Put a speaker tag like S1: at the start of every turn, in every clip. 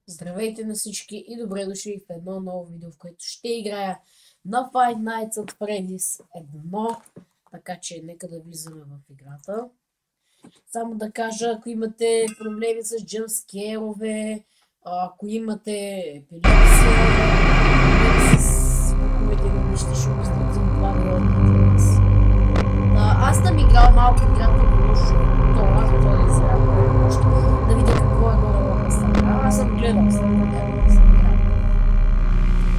S1: Здравейте на всички и добре дошли в едно ново видео, в което ще играя на Five Nights at Freddy's 1. Така че нека да влизаме в играта. Само да кажа, ако имате проблеми с джъмпскерове, ако имате епилепсия, с звуковете на нищо, ще обясните това аз съм играл малко играта в лошо. Да видя какво е горе стана. Аз съм гледал след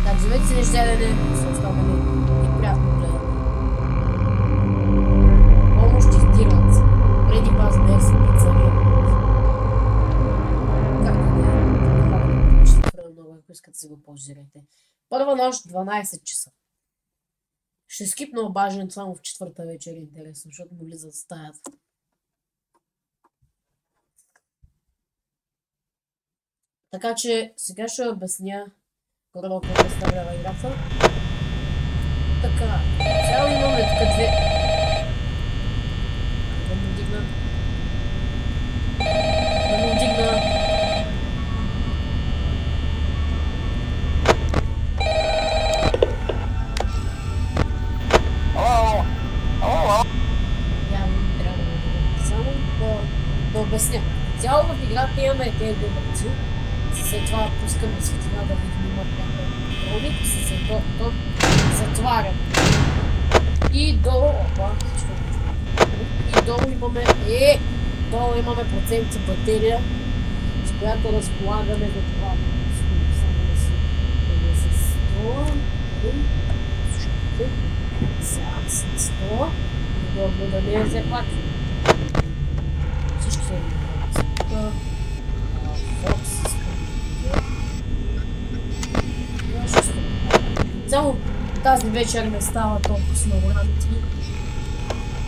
S1: така, вземете си неща да не са останали и приятно гледам. Помощ издирват се. Преди вас днес пицария. Как да не? Ще твърда много, ако искате си го позирайте. Първа нощ, 12 часа. Ще скипна обаждането само в четвърта вечер, интересно, защото му влизат в стаята. Така че сега ще обясня горе-долу какво представлява играта. Така, цяло имаме тук две... Да му вдигна. Явно трябва да вдигна. Само да обясня. Цяло в играта имаме тези две бърци. След това пускаме светлина да видим имат някакъв контролник, след това затварям. И долу, долу имаме проценти батерия, с която разполагаме за това. Само да се стола. Сега се стола. Да не е все пак. Всички са тук. Фокс. Само тази вечер не става толкова с много работи,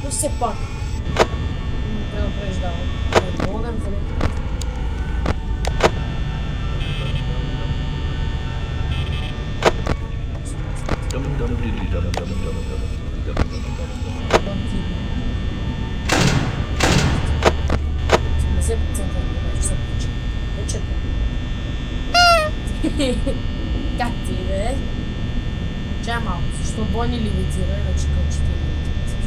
S1: но все пак не предупреждавам. Не мога да вземем. Как ти бе? Чай малко, защо Бони левитира, иначе кълчите левитира.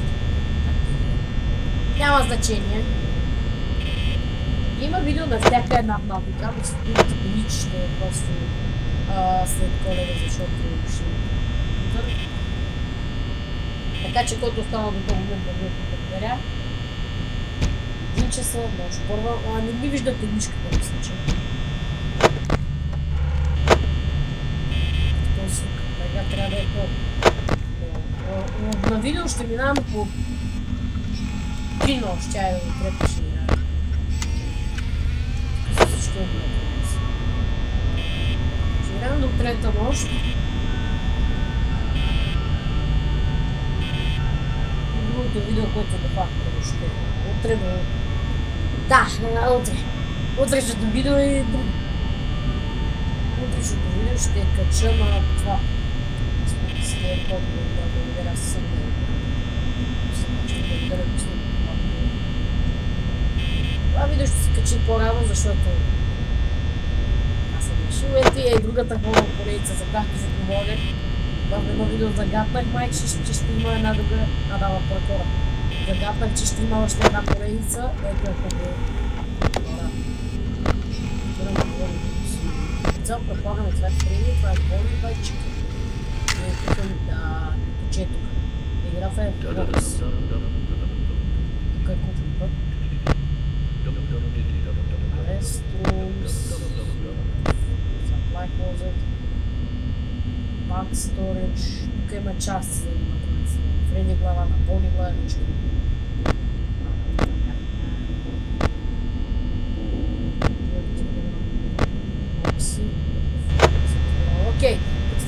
S1: Няма значение. Има видео на всяка една навика, но се видите пеничите просто след Коледа, защото ще видите. Така че който остана до този момент да ви благодаря. 1 часа, нощ първа, не ми виждате нишката, мисля, че. Сега трябва да е по... На видео ще минаваме по 3 нощи, чай да го трета ще минаваме. Всичко е много. Ще минаваме до трета нощ. Другото видео, което да факта ще е утре, но... Да, утре. Утрешното видео е друго. Утрешното видео ще кача на това. Благодаря се съм това видео ще се качи по-рано, защото аз съм решил и другата хора поредица за както се помогне. В едно видео загаднах майк, че ще има една друга адава прокора. Загаднах, че ще има още една поредица, ето е хубаво. Цел предполагаме това е Фредди, това е Бони, това е Чика. Тук е тук. Играфа е Фокс. Тук е кухнята. Restrooms. Supply closet. Back storage. Тук има части за Фредди глава, на Бони глава, нещо. Окей.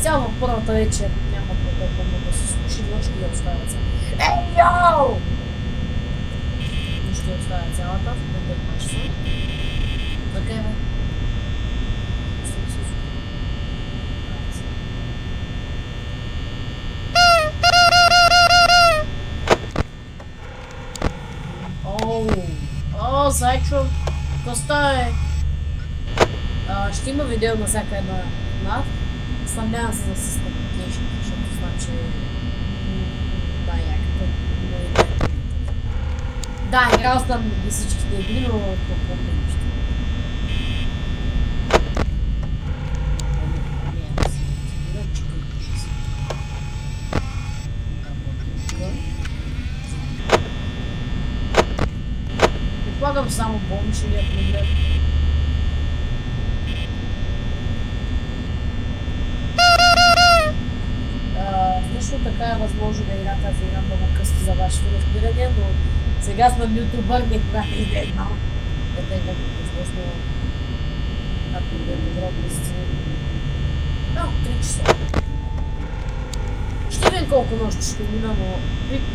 S1: Цяло в първата вечер няма толкова много да се случи, но ще я оставя цялата. Ей, йоу! Но ще я оставя цялата, в 5 часа. Така е, бе. О, Зайчо, какво става е? Ще има видео на всяка една над. Съмнявам се да се стъпкеш, защото значи якото. Да, играл съм всичките игри, но по-помня нещо. Предполагам само бомбишия проблем. Също така е възможно да игра тази игра много късно за вашето разбиране, но сега съм ютубър, не когато иде едно. Да е много възможно, ако да е подробности. Да, 3 часа. Ще видим колко нощи ще мина, но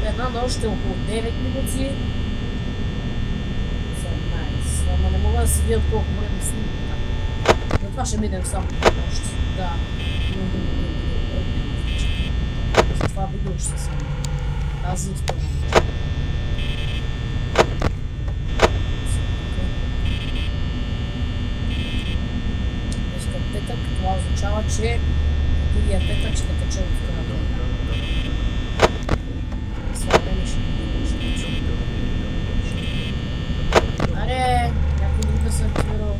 S1: една нощ е около 9 минути. 17. Ама не мога да си видят колко време снимам. Затова ще минем само нощ. Да. Това видео ще съм. Аз и изпълням. Днеска е петък, това означава, че другия петък ще кача в канала. Това време ще кача. Аре, някой друг да се активирал.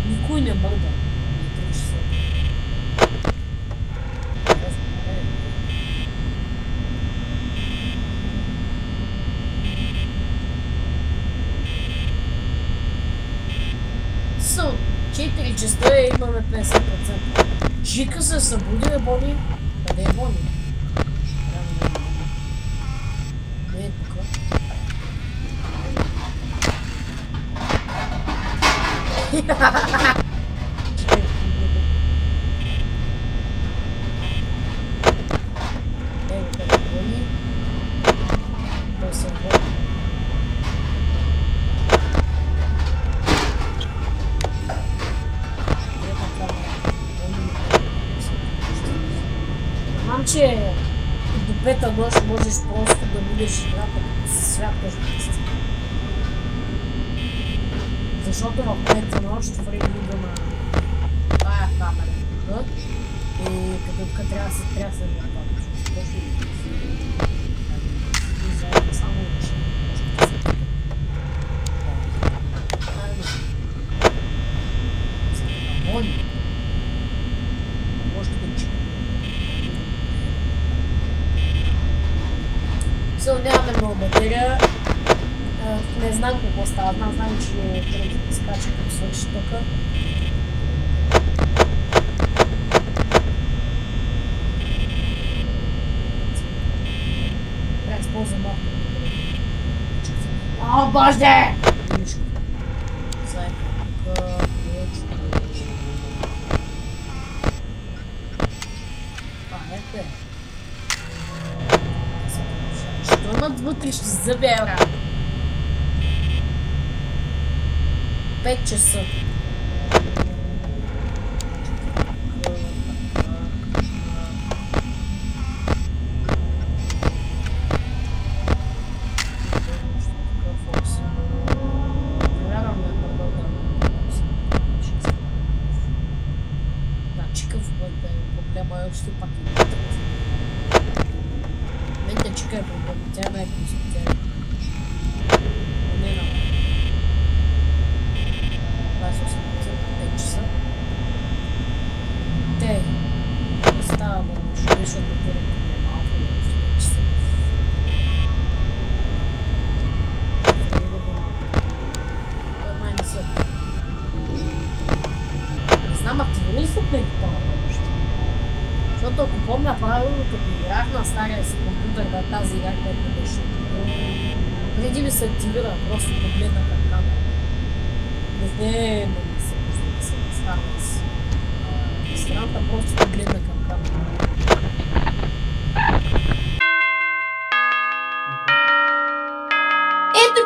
S1: Никой не мърда. Са 4 часа и имаме 50%. Жика се събуди, бе, Бони. Къде е Бони? Не е тук. Ей, къде е Бони? Той се Бони. Знам, че до пета нощ можеш просто да видиш играта с свят къщата. Защото в пета нощ Фредди идва на тая камера тук и като трябва да се тряса в главата. И заедно само учи. Бони. Може да учи. Нямаме много батерия. Не знам какво става. Знам, че трябва да скача като свърши тока. Трябва да използвам малко. О, боже! Зайка, ето е. Що имат вътрешни зъби, брат? 5 часа. Още пак е чека е проблем, тя е най-близко, не на 28% 5 часа. Те, става много, защото първо е малко, 5 часа. Това май не са. Не знам, активирали са преди това помощ. Защото ако помня правилно, като играх на стария си компютър на тази игра, която беше. Преди ми се активира, просто погледна към камера. Не се пусна да се става с страната, просто погледна към камера.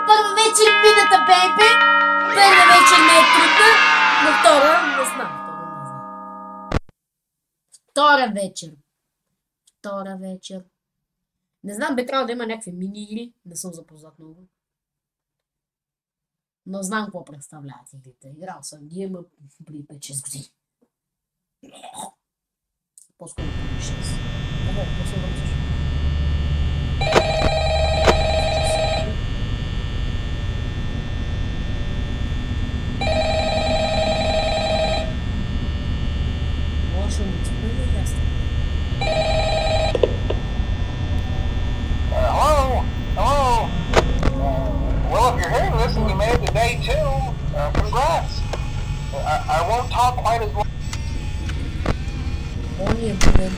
S1: Първа вечер мината, бейби. Първа вечер не е трудна, но втора не знам. Втора вечер. Не знам, бе трябва да има някакви мини-игри. Не съм запознат много. Но знам какво представляват игрите. Играл съм ги, ама преди 5-6 години. По-скоро преди 6. Добре, после върнеш. Лошо му ти бъде ясно.
S2: Hello? Well, if you're hearing this and you made it to day 2, congrats. I won't talk quite as long.
S1: Only a good.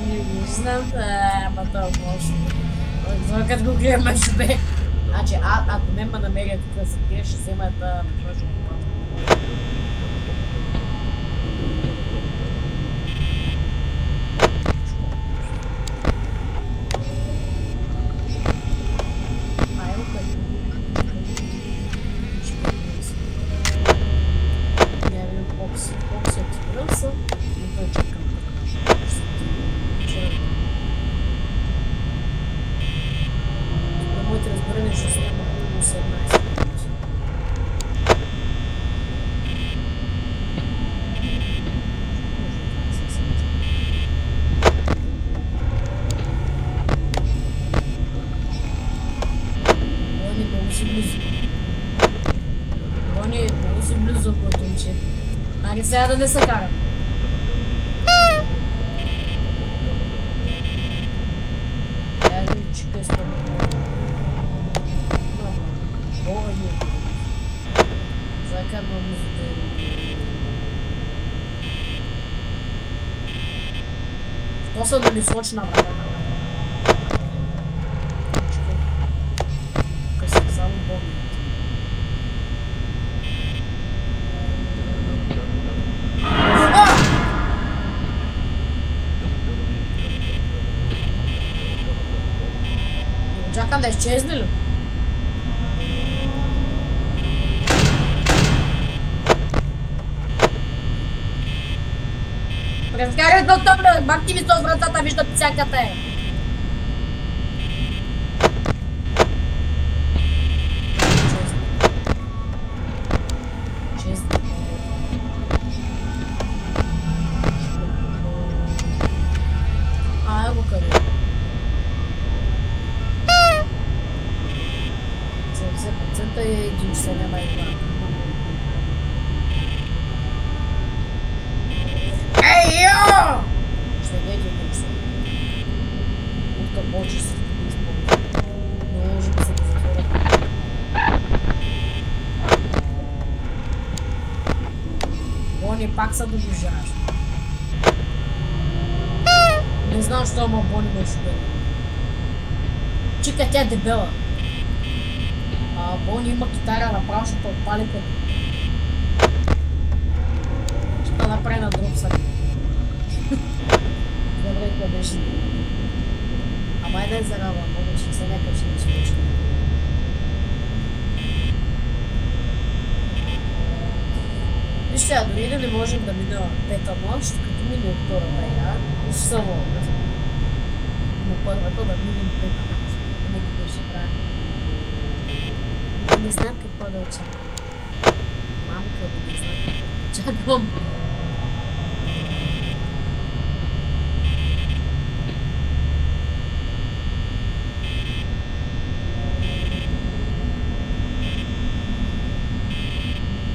S1: Не знам, ама това може. Това като го гледам, ще бе. Значи, ако не ме намерят да се крие, ще взема да може да го сега да не се карам. Я да ви чека с това. Бога не е. Закарвам музика. Що са да ми сочи на врата? Чекай. Къси, само Бога. Чакам да изчезне ли? Разгарят на топля, бахти ми с вратата, виждат всяката е. Ево къде. 70% е един часа няма и това. Ей, йо! Ще не един часа. Утка почи се да изпълня. Не може да се затворя. Бони пак са доближаваш. Не знам, що ама Бони беше бе. Чика, тя е дебела. Бони има китара, направо ще те отпали като. Ще те направи на друг сък. Добре, какво беше? Ама е да е зарава, много ще се някак ще не случи. Вижте, дори да не можем да минем пета нощ, като минем втората игра, ще се вълна. Но първата да минем пета нощ. Не ги беше правилно. Не знам какво да очаквам. Мамка да не знам какво да очаквам.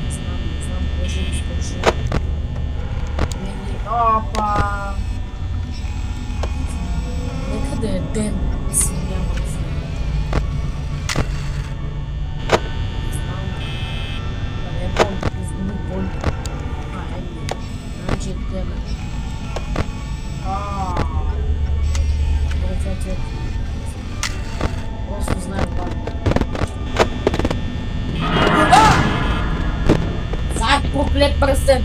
S1: Не знам, какво ще ми скучи. Опа! Нека да е ден, да си няма да знам. Просто знаю как. Зак, проклет пръстен!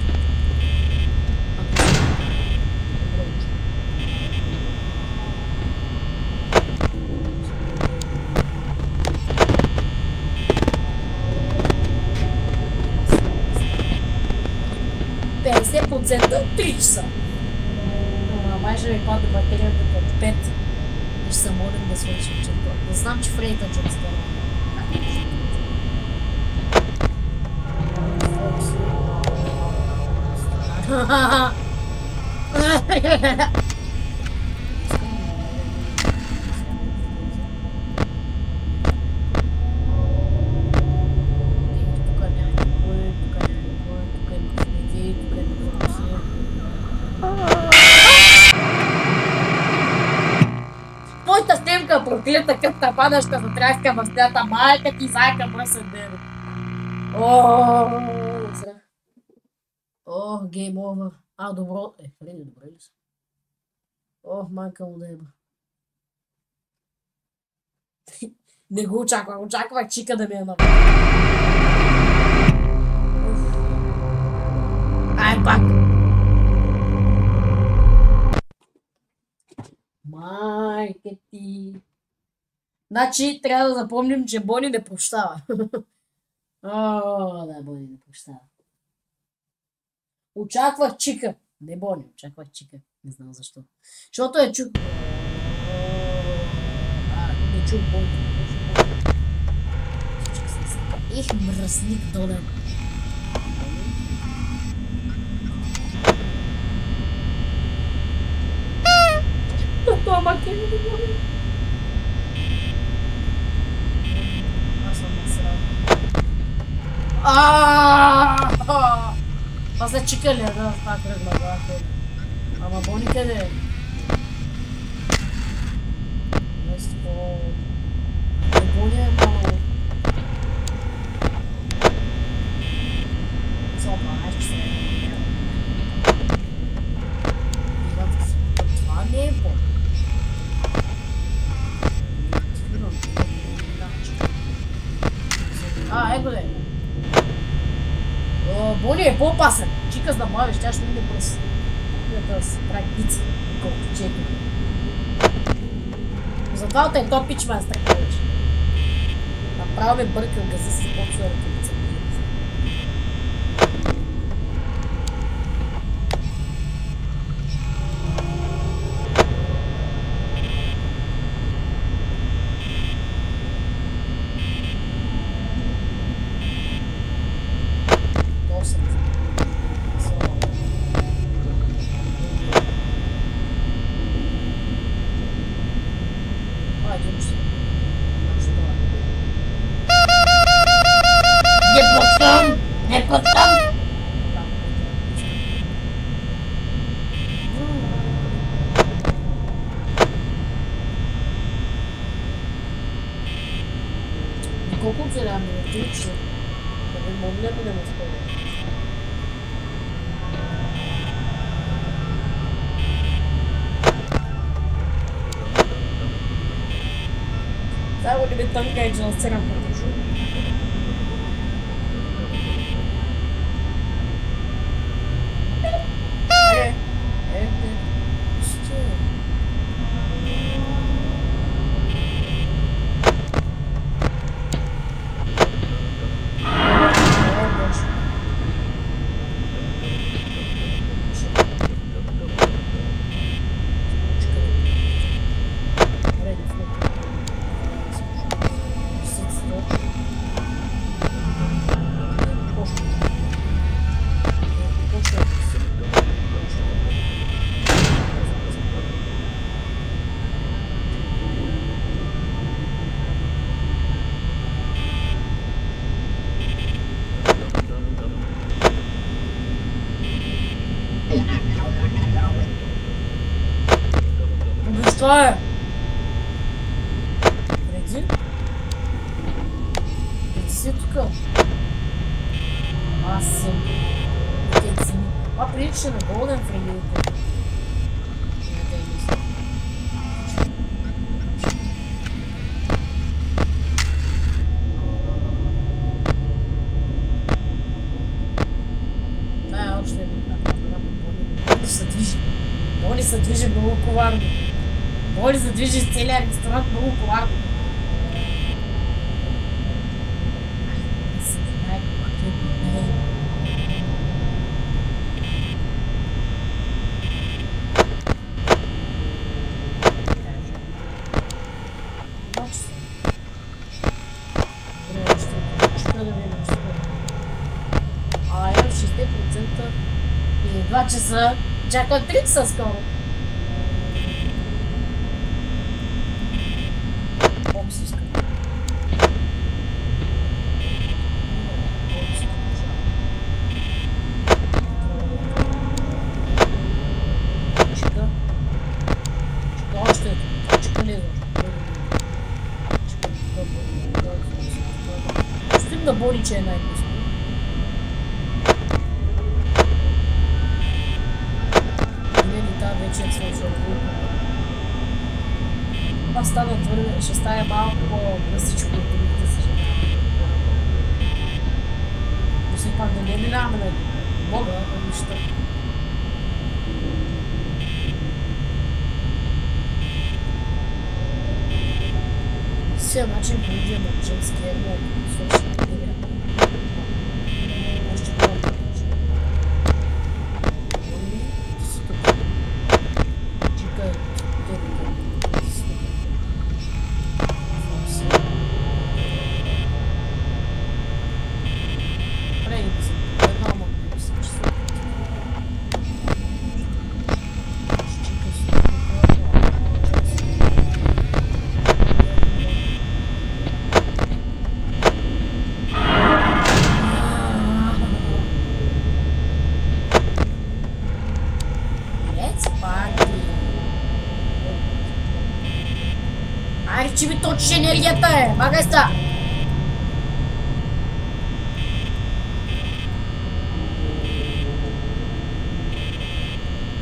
S1: 50%, 3 часа. Май ще ми падне батерията от 5. И ще се молим да свършим черта. Не знам, че Фрейта Джон става. Твоята снимка проклята къдта падаща за тряска в стената, майка ти зайка мой съдебе. Ох, гейм овър. Добро. Фреди, добре ли са? Ох, манка му да еба. Не го очаквах чика да ми е направи. Ай, пак! Майка ти! Значи, трябва да запомним, че Бони не прощава. Да, Бони не прощава. Очаквах чика. Не Бони, очаквах чика. Не знам защо. Защото е чук. Не чук Бони. Мръсник долен. Това маки ми да бъде. Аз съм насрал. Това са чика ли, да? Това предлагава. Ама Бони къде е? Бони е много. Това не е Бони. Ето де. Бони е по-опасен. Чика с набавиш, тя ще мине през да се прави пици, колкото чеки. Затова от е топ пич ме страх повече. Направо ме бъркам газа с по-цуя ръкавица. Колко зеля ми е тича? Да не мога да ме спомня. Само ли ми тънка и че насцерам по-тъчу? Това е! Преди? Преди си тук. Аз съм. Това прилича на Голден Фреймите. Това е още една. Бони се движи. Бони се движи много коварно. Бони се движи с целия ресторант много коварно. 2 часа. Чакам 3 часа скоро. Колко си иска? Чека. Чека още. Чека ли е? Ще им да боли, че е най-късно. Вече свършва глупо. Това стана твърде, ще стане малко по-класичко от другите си. Но все пак да не минаваме на Бога, а нищо. Сега начин предвидим от женския мод, свърши неделя. Още по-добре. Че ми точи енергията е! Магай ста!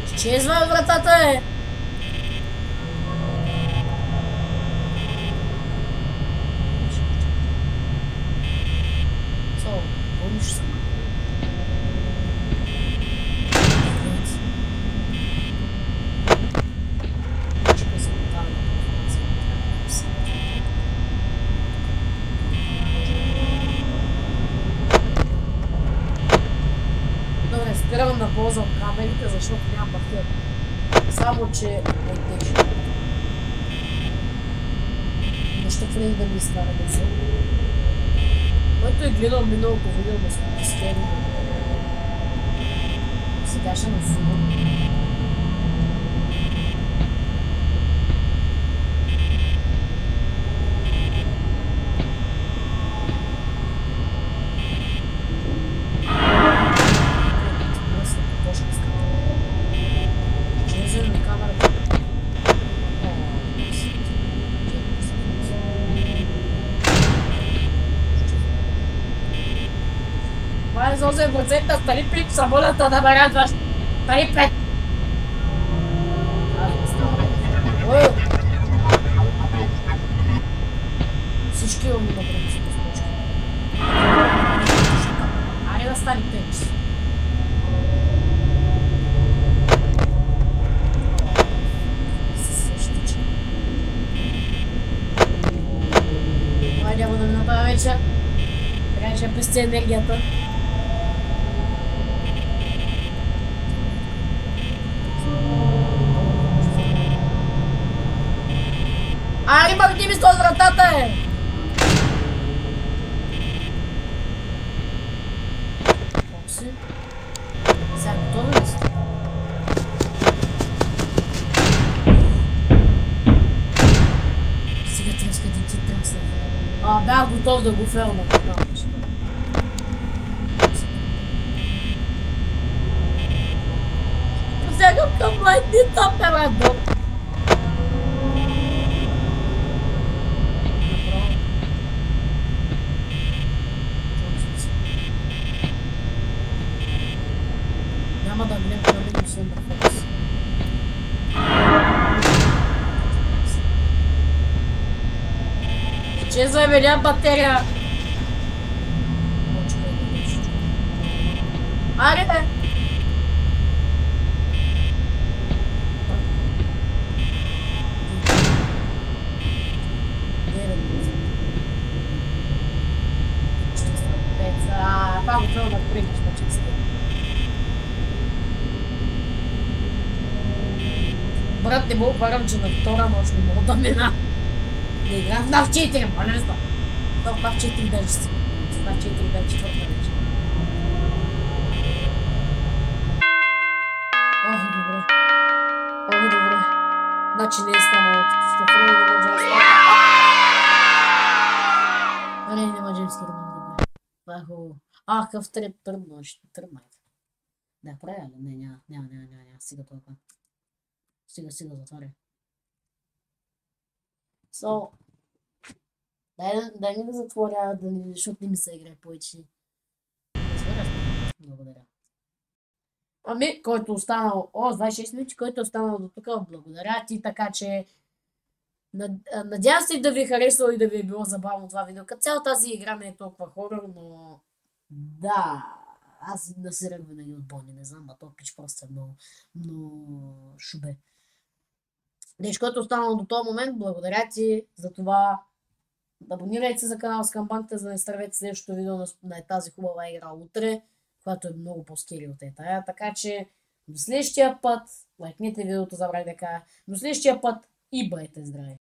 S1: Изчезва вратата е! Помниш съм. Спирам да ползвам камерите, защото няма пакет. Само, че е тежко. Нещо влезе да ми изкара да се. Който е гледал миналото видео на статистери. Сега ще насилам. За 8% стали плик самолета да ме радваш. Стали 5. Всички имам да бъдем си посмочки. Айде да стани 5 часа. Айде няма да ми направя вечер. Така ще пести енергията. Ари, махни ми с този вратата е! Колко си? Сега готова ли си? Сега тръска да ти тръсна. Бях готов да го фелна. Посягам към лайтнита, перадо. Няма да гледам да видим си на фокус. Изчезва е веля батерия. Аре бе! Пак го трябва да пригнеш на чиста. Брат, не мога парам, че на втора нощ не мога да мина. Не играм в NAF 4, моля не знам. В NAF 4 даже си. В NAF 4 даже четвърта вече. Значи не е станало такива. Фредди няма джамскер. Фредди няма джамскер. Това е хубаво. Какъв тръбно, ще тръбнайте. Да, правя ли? Не, няма. Стига толкова. Стига, затворя. Дай ми да затворя, защото не ми се играе повече. Благодаря. Който останал... 26 минути, който останал до тук, благодаря ти, така че... Надявам се да ви е харесало и да ви е било забавно това видео. Като цяло тази игра не е толкова хорор, но... Да... Аз насирах винаги от Бони, не знам, а то пич просто е много шубе. Нещо, който останало до този момент, благодаря ти за това. Абонирайте се за канала Скамбанкта, за да не стървете следващото видео на тази хубава игра утре, която е много по-скери от тая. Така че до следващия път, лайкнете видеото, забравяйте да кажа, до следващия път и бъдете здрави!